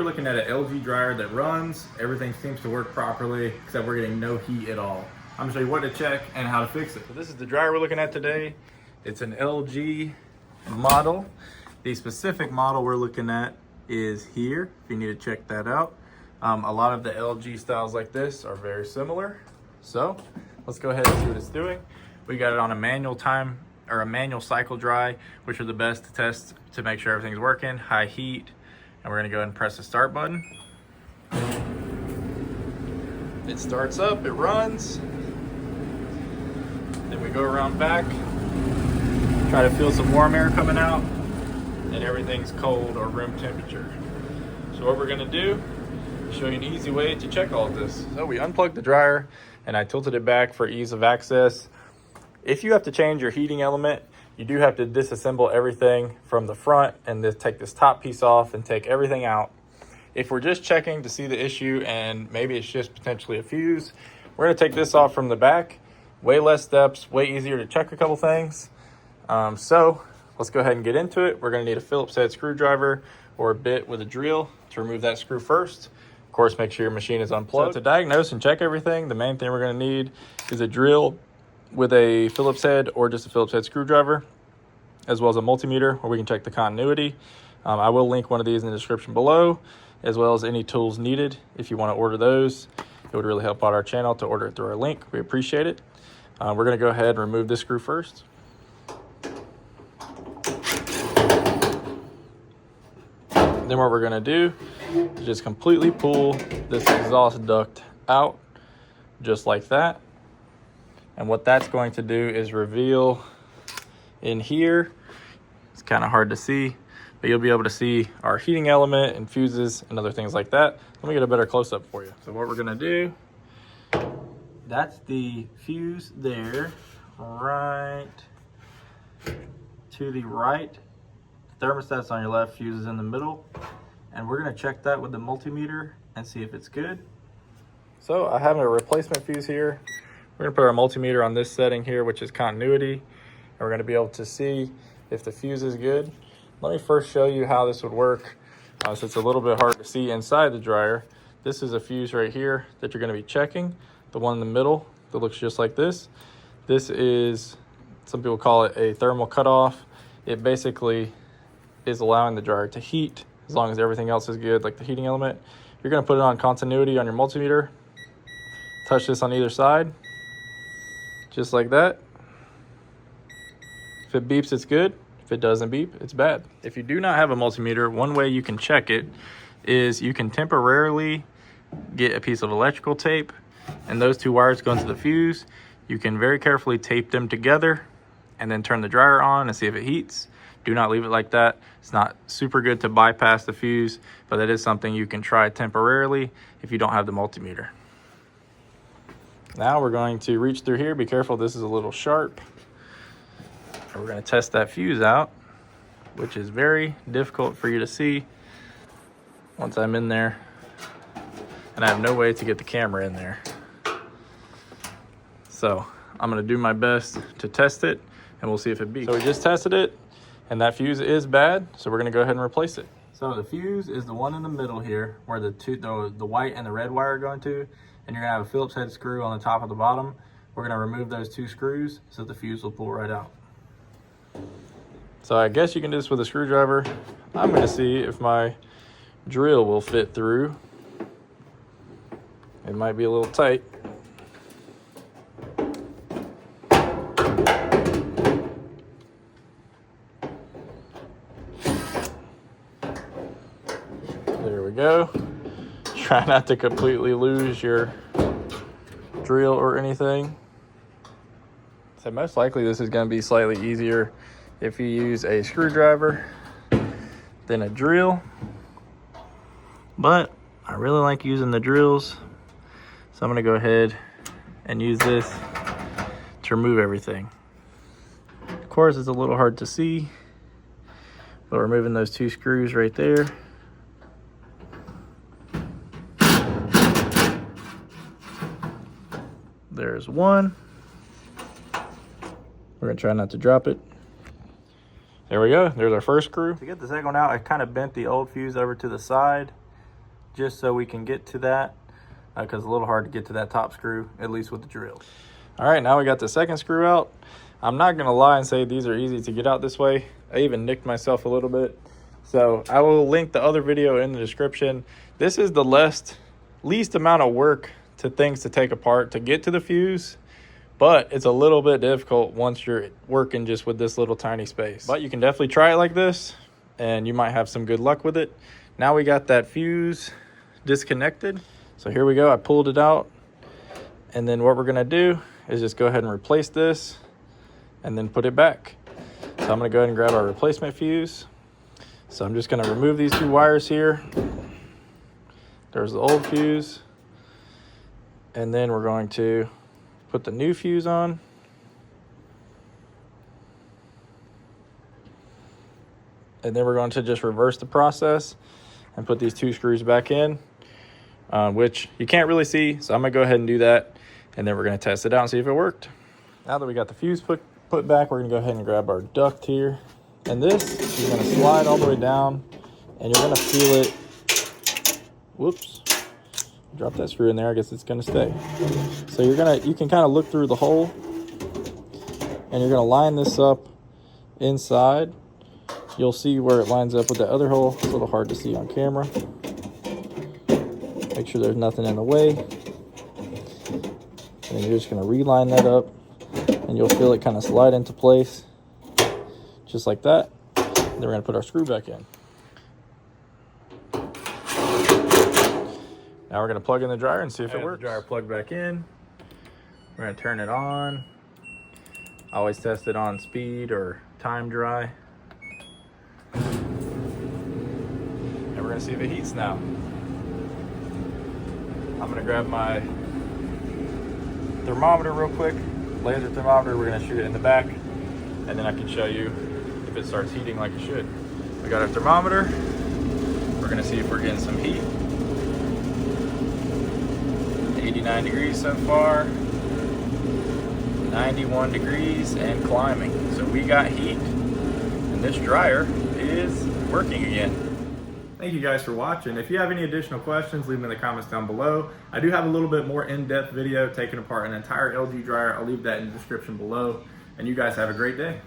looking at an LG dryer that runs. Everything seems to work properly, except we're getting no heat at all. I'm gonna show you what to check and how to fix it. So this is the dryer we're looking at today. It's an LG model. The specific model we're looking at is here, if you need to check that out. A lot of the LG styles like this are very similar. So let's go ahead and see what it's doing. We got it on a manual time, or a manual cycle dry, which are the best to test to make sure everything's working, high heat. And we're gonna go ahead and press the start button. It starts up, it runs. Then we go around back, try to feel some warm air coming out, and everything's cold or room temperature. So what we're gonna do, show you an easy way to check all of this. So we unplugged the dryer and I tilted it back for ease of access. If you have to change your heating element, you do have to disassemble everything from the front and then take this top piece off and take everything out. If we're just checking to see the issue and maybe it's just potentially a fuse, we're gonna take this off from the back. Way less steps, way easier to check a couple things. So let's go ahead and get into it. We're gonna need a Phillips head screwdriver or a bit with a drill to remove that screw first. Of course, make sure your machine is unplugged. So to diagnose and check everything, the main thing we're gonna need is a drill with a Phillips head or just a Phillips head screwdriver, as well as a multimeter where we can check the continuity. I will link one of these in the description below, as well as any tools needed if you want to order those. It would really help out our channel to order it through our link. We appreciate it. We're going to go ahead and remove this screw first. Then what we're going to do is just completely pull this exhaust duct out, just like that. And what that's going to do is reveal in here, it's kind of hard to see, but you'll be able to see our heating element and fuses and other things like that. Let me get a better close-up for you. So what we're gonna do, that's the fuse there, right to the right. Thermostat's on your left, fuse is in the middle. And we're gonna check that with the multimeter and see if it's good. So I have a replacement fuse here. We're gonna put our multimeter on this setting here, which is continuity, and we're gonna be able to see if the fuse is good. Let me first show you how this would work, since it's a little bit hard to see inside the dryer. This is a fuse right here that you're gonna be checking. The one in the middle that looks just like this. This is, some people call it a thermal cutoff. It basically is allowing the dryer to heat as long as everything else is good, like the heating element. You're gonna put it on continuity on your multimeter. Touch this on either side. Just like that. If it beeps, it's good. If it doesn't beep, it's bad. If you do not have a multimeter, one way you can check it is you can temporarily get a piece of electrical tape and those two wires go into the fuse. You can very carefully tape them together and then turn the dryer on and see if it heats. Do not leave it like that. It's not super good to bypass the fuse, but that is something you can try temporarily if you don't have the multimeter. Now we're going to reach through here. Be careful, this is a little sharp. And we're going to test that fuse out, which is very difficult for you to see once I'm in there. And I have no way to get the camera in there. So I'm going to do my best to test it and we'll see if it beeps. So we just tested it and that fuse is bad. So we're going to go ahead and replace it. So the fuse is the one in the middle here where the white and the red wire are going to. And you're gonna have a Phillips head screw on the top of the bottom. We're gonna remove those two screws so the fuse will pull right out. So I guess you can do this with a screwdriver. I'm gonna see if my drill will fit through. It might be a little tight. There we go. Try not to completely lose your drill or anything. So most likely this is going to be slightly easier if you use a screwdriver than a drill. But I really like using the drills. So I'm going to go ahead and use this to remove everything. Of course, it's a little hard to see, but removing those two screws right there. There's one. We're gonna try not to drop it. There we go, there's our first screw. To get the second one out, I kind of bent the old fuse over to the side just so we can get to that, because it's a little hard to get to that top screw, at least with the drill. All right, now we got the second screw out. I'm not gonna lie and say these are easy to get out this way. I even nicked myself a little bit. So I will link the other video in the description. This is the least amount of work to things to take apart to get to the fuse, but it's a little bit difficult once you're working just with this little tiny space. But you can definitely try it like this and you might have some good luck with it. Now we got that fuse disconnected. So here we go, I pulled it out. And then what we're gonna do is just go ahead and replace this and then put it back. So I'm gonna go ahead and grab our replacement fuse. So I'm just gonna remove these two wires here. There's the old fuse. And then we're going to put the new fuse on. And then we're going to just reverse the process and put these two screws back in, which you can't really see. So I'm gonna go ahead and do that. And then we're gonna test it out and see if it worked. Now that we got the fuse put back, we're gonna go ahead and grab our duct here. And this, you're gonna slide all the way down and you're gonna feel it. Whoops, drop that screw in there, I guess it's gonna stay. So you can kind of look through the hole and you're gonna line this up inside. You'll see where it lines up with the other hole. It's a little hard to see on camera. Make sure there's nothing in the way. And you're just gonna reline that up and you'll feel it kind of slide into place, just like that. Then we're gonna put our screw back in. Now we're gonna plug in the dryer and see if it works. The dryer plugged back in. We're gonna turn it on. I always test it on speed or time dry. And we're gonna see if it heats now. I'm gonna grab my thermometer real quick, laser thermometer. We're gonna shoot it in the back, and then I can show you if it starts heating like it should. We got our thermometer. We're gonna see if we're getting some heat. 89 degrees so far, 91 degrees and climbing. So we got heat, and this dryer is working again. Thank you guys for watching. If you have any additional questions, leave them in the comments down below. I do have a little bit more in-depth video taking apart an entire LG dryer. I'll leave that in the description below. And you guys have a great day.